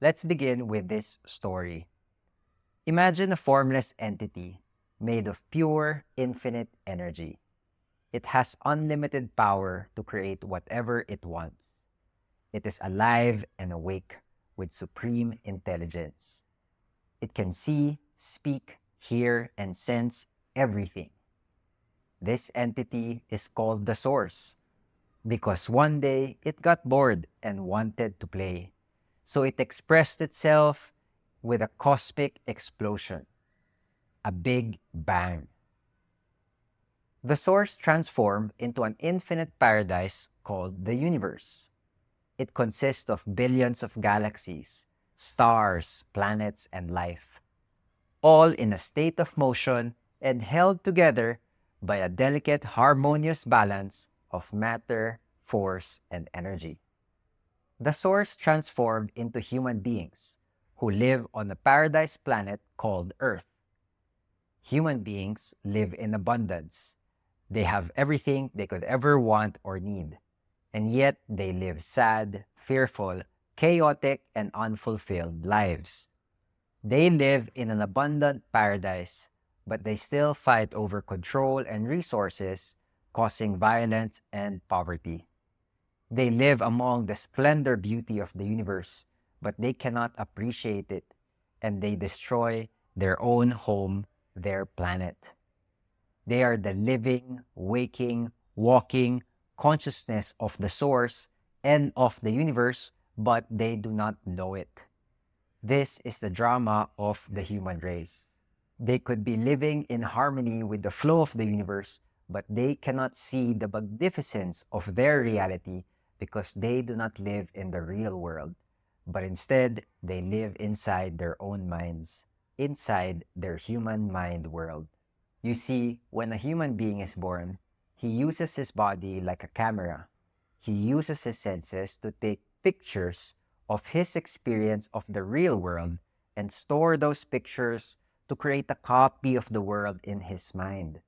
Let's begin with this story. Imagine a formless entity made of pure, infinite energy. It has unlimited power to create whatever it wants. It is alive and awake with supreme intelligence. It can see, speak, hear, and sense everything. This entity is called the Source because one day it got bored and wanted to play. So it expressed itself with a cosmic explosion, a big bang. The Source transformed into an infinite paradise called the universe. It consists of billions of galaxies, stars, planets, and life, all in a state of motion and held together by a delicate, harmonious balance of matter, force, and energy. The Source transformed into human beings who live on a paradise planet called Earth. Human beings live in abundance. They have everything they could ever want or need, and yet they live sad, fearful, chaotic, and unfulfilled lives. They live in an abundant paradise, but they still fight over control and resources, causing violence and poverty. They live among the splendor beauty of the universe, but they cannot appreciate it, and they destroy their own home, their planet. They are the living, waking, walking consciousness of the Source and of the universe, but they do not know it. This is the drama of the human race. They could be living in harmony with the flow of the universe, but they cannot see the magnificence of their reality because they do not live in the real world, but instead they live inside their own minds, inside their human mind world. You see, when a human being is born, he uses his body like a camera. He uses his senses to take pictures of his experience of the real world and store those pictures to create a copy of the world in his mind.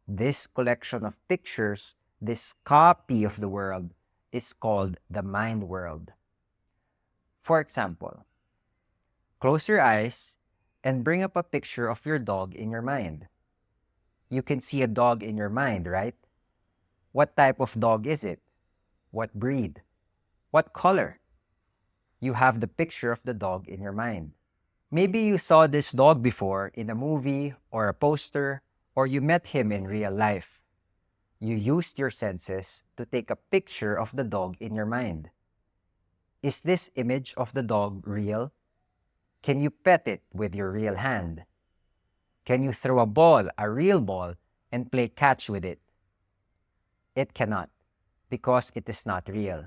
This collection of pictures, this copy of the world, is called the mind world. For example, close your eyes and bring up a picture of your dog in your mind. You can see a dog in your mind, right? What type of dog is it? What breed? What color? You have the picture of the dog in your mind. Maybe you saw this dog before in a movie or a poster, or you met him in real life. You used your senses to take a picture of the dog in your mind. Is this image of the dog real? Can you pet it with your real hand? Can you throw a ball, a real ball, and play catch with it? It cannot, because it is not real.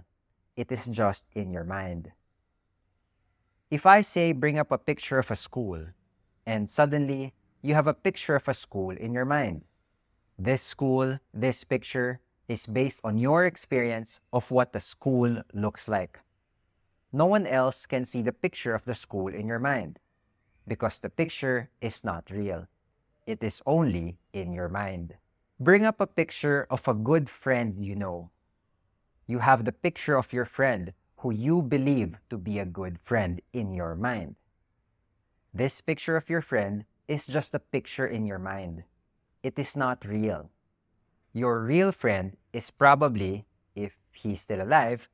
It is just in your mind. If I say bring up a picture of a school, and suddenly you have a picture of a school in your mind. This school, this picture, is based on your experience of what the school looks like. No one else can see the picture of the school in your mind, because the picture is not real. It is only in your mind. Bring up a picture of a good friend you know. You have the picture of your friend who you believe to be a good friend in your mind. This picture of your friend is just a picture in your mind. It is not real. Your real friend is probably, if he's still alive,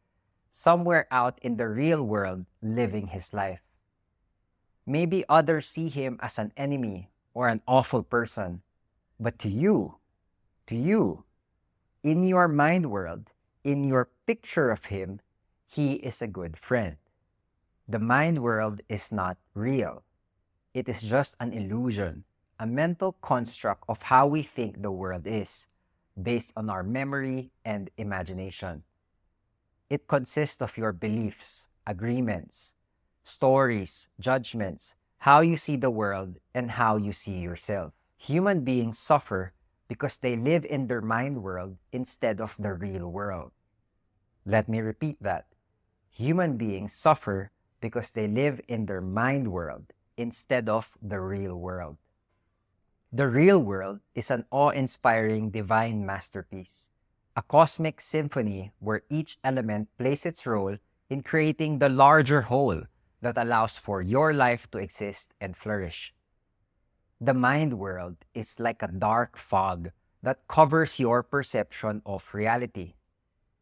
somewhere out in the real world living his life. Maybe others see him as an enemy or an awful person, but to you, in your mind world, in your picture of him, he is a good friend. The mind world is not real. It is just an illusion, a mental construct of how we think the world is, based on our memory and imagination. It consists of your beliefs, agreements, stories, judgments, how you see the world, and how you see yourself. Human beings suffer because they live in their mind world instead of the real world. Let me repeat that. Human beings suffer because they live in their mind world instead of the real world. The real world is an awe-inspiring divine masterpiece, a cosmic symphony where each element plays its role in creating the larger whole, that allows for your life to exist and flourish. The mind world is like a dark fog that covers your perception of reality.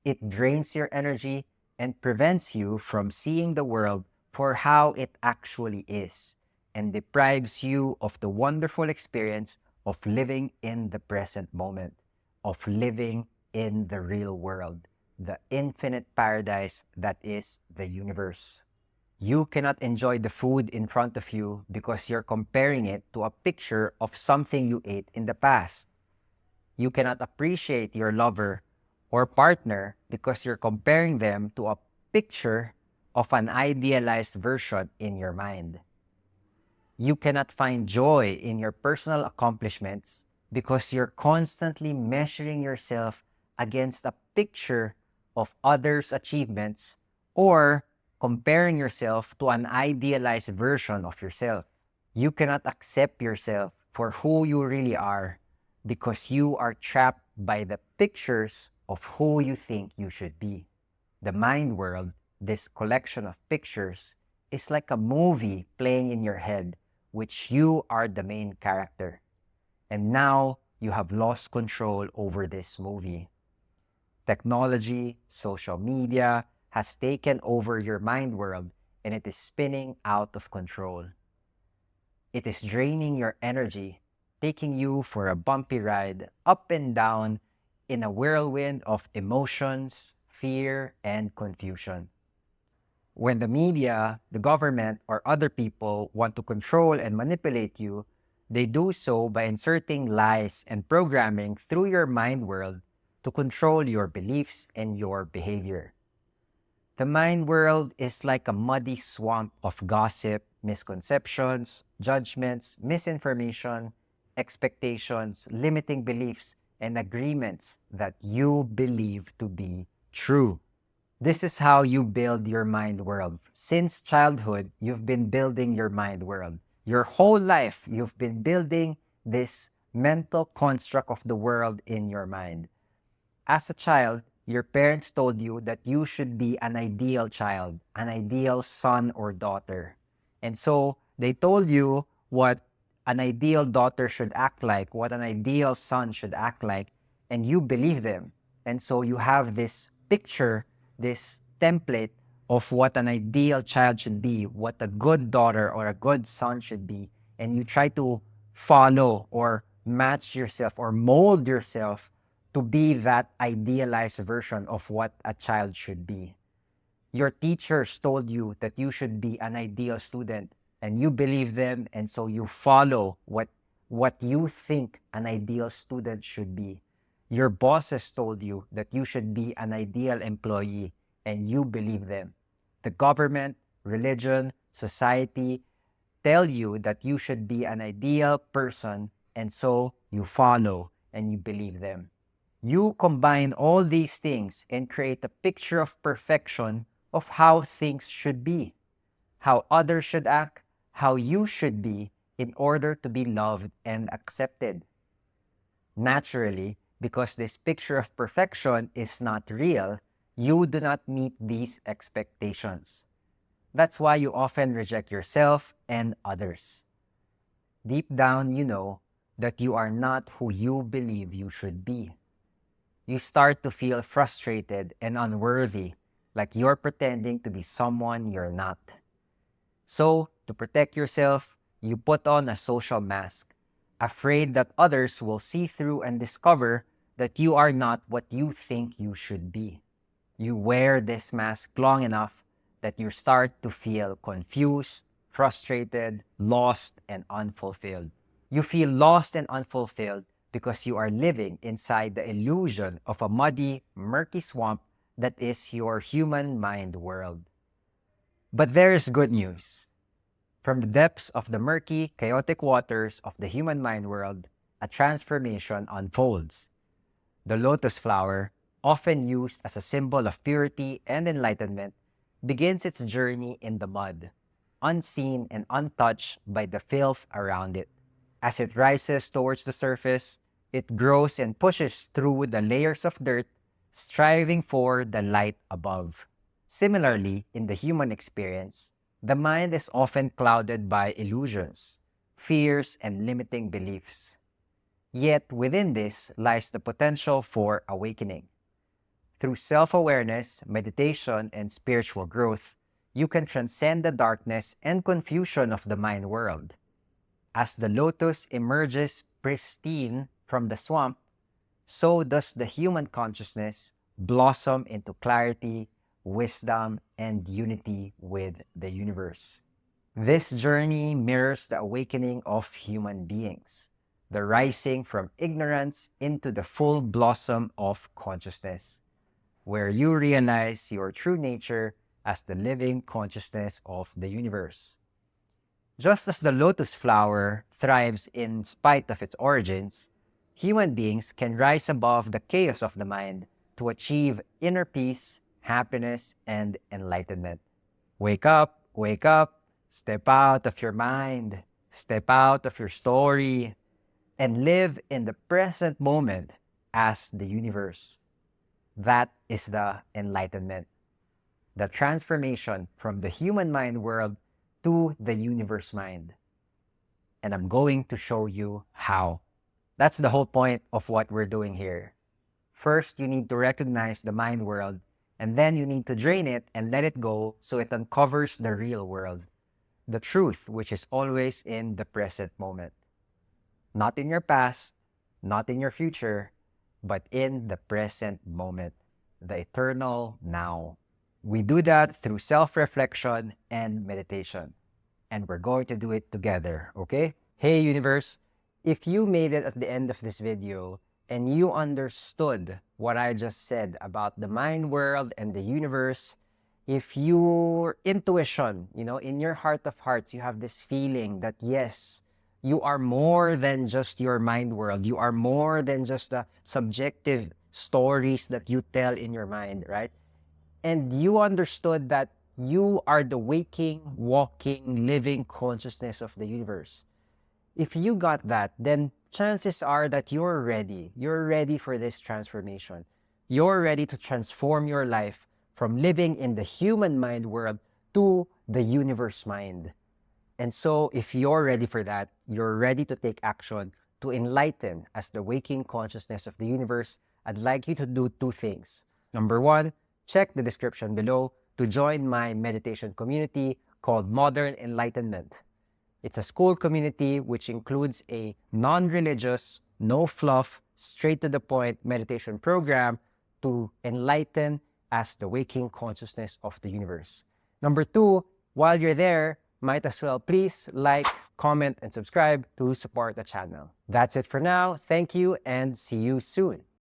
It drains your energy and prevents you from seeing the world for how it actually is, and deprives you of the wonderful experience of living in the present moment, of living in the real world, the infinite paradise that is the universe. You cannot enjoy the food in front of you because you're comparing it to a picture of something you ate in the past. You cannot appreciate your lover or partner because you're comparing them to a picture of an idealized version in your mind. You cannot find joy in your personal accomplishments because you're constantly measuring yourself against a picture of others' achievements or comparing yourself to an idealized version of yourself. You cannot accept yourself for who you really are because you are trapped by the pictures of who you think you should be. The mind world, this collection of pictures, is like a movie playing in your head, which you are the main character. And now you have lost control over this movie. Technology, social media has taken over your mind world, and it is spinning out of control. It is draining your energy, taking you for a bumpy ride up and down in a whirlwind of emotions, fear, and confusion. When the media, the government, or other people want to control and manipulate you, they do so by inserting lies and programming through your mind world to control your beliefs and your behavior. The mind world is like a muddy swamp of gossip, misconceptions, judgments, misinformation, expectations, limiting beliefs, and agreements that you believe to be true. This is how you build your mind world. Since childhood, you've been building your mind world. Your whole life, you've been building this mental construct of the world in your mind. As a child, your parents told you that you should be an ideal child, an ideal son or daughter. And so they told you what an ideal daughter should act like, what an ideal son should act like, and you believe them. And so you have this picture, this template of what an ideal child should be, what a good daughter or a good son should be, and you try to follow or match yourself or mold yourself to be that idealized version of what a child should be. Your teachers told you that you should be an ideal student, and you believe them, and so you follow what you think an ideal student should be. Your bosses told you that you should be an ideal employee, and you believe them. The government, religion, society tell you that you should be an ideal person, and so you follow and you believe them. You combine all these things and create a picture of perfection of how things should be, how others should act, how you should be in order to be loved and accepted. Naturally, because this picture of perfection is not real, you do not meet these expectations. That's why you often reject yourself and others. Deep down, you know that you are not who you believe you should be. You start to feel frustrated and unworthy, like you're pretending to be someone you're not. So, to protect yourself, you put on a social mask, afraid that others will see through and discover that you are not what you think you should be. You wear this mask long enough that you start to feel confused, frustrated, lost, and unfulfilled. You feel lost and unfulfilled because you are living inside the illusion of a muddy, murky swamp that is your human mind world. But there is good news. From the depths of the murky, chaotic waters of the human mind world, a transformation unfolds. The lotus flower, often used as a symbol of purity and enlightenment, begins its journey in the mud, unseen and untouched by the filth around it. As it rises towards the surface, it grows and pushes through the layers of dirt, striving for the light above. Similarly, in the human experience, The mind is often clouded by illusions, fears, and limiting beliefs. Yet within this lies the potential for awakening. Through self-awareness, meditation, and spiritual growth, you can transcend the darkness and confusion of the mind world. As the lotus emerges pristine from the swamp, so does the human consciousness blossom into clarity, wisdom, and unity with the universe. This journey mirrors the awakening of human beings, the rising from ignorance into the full blossom of consciousness, where you realize your true nature as the living consciousness of the universe. Just as the lotus flower thrives in spite of its origins, human beings can rise above the chaos of the mind to achieve inner peace, happiness, and enlightenment. Wake up, step out of your mind, step out of your story, and live in the present moment as the universe. That is the enlightenment, the transformation from the human mind world to the universe mind. And I'm going to show you how. That's the whole point of what we're doing here. First, you need to recognize the mind world, and then you need to drain it and let it go so it uncovers the real world, the truth, which is always in the present moment. Not in your past, not in your future, but in the present moment, the eternal now. We do that through self-reflection and meditation. And we're going to do it together, okay? Hey, universe, if you made it at the end of this video and you understood what I just said about the mind world and the universe, if your intuition, in your heart of hearts, you have this feeling that yes, you are more than just your mind world. You are more than just the subjective stories that you tell in your mind, right? And you understood that you are the waking, walking, living consciousness of the universe. If you got that, then chances are that you're ready. You're ready for this transformation. You're ready to transform your life from living in the human mind world to the universe mind. And so if you're ready for that, you're ready to take action to enlighten as the waking consciousness of the universe, I'd like you to do two things. Number one, check the description below to join my meditation community called Modern Enlightenment. It's a school community which includes a non-religious, no fluff, straight to the point meditation program to enlighten as the waking consciousness of the universe. Number two, while you're there, might as well please like, comment, and subscribe to support the channel. That's it for now. Thank you and see you soon.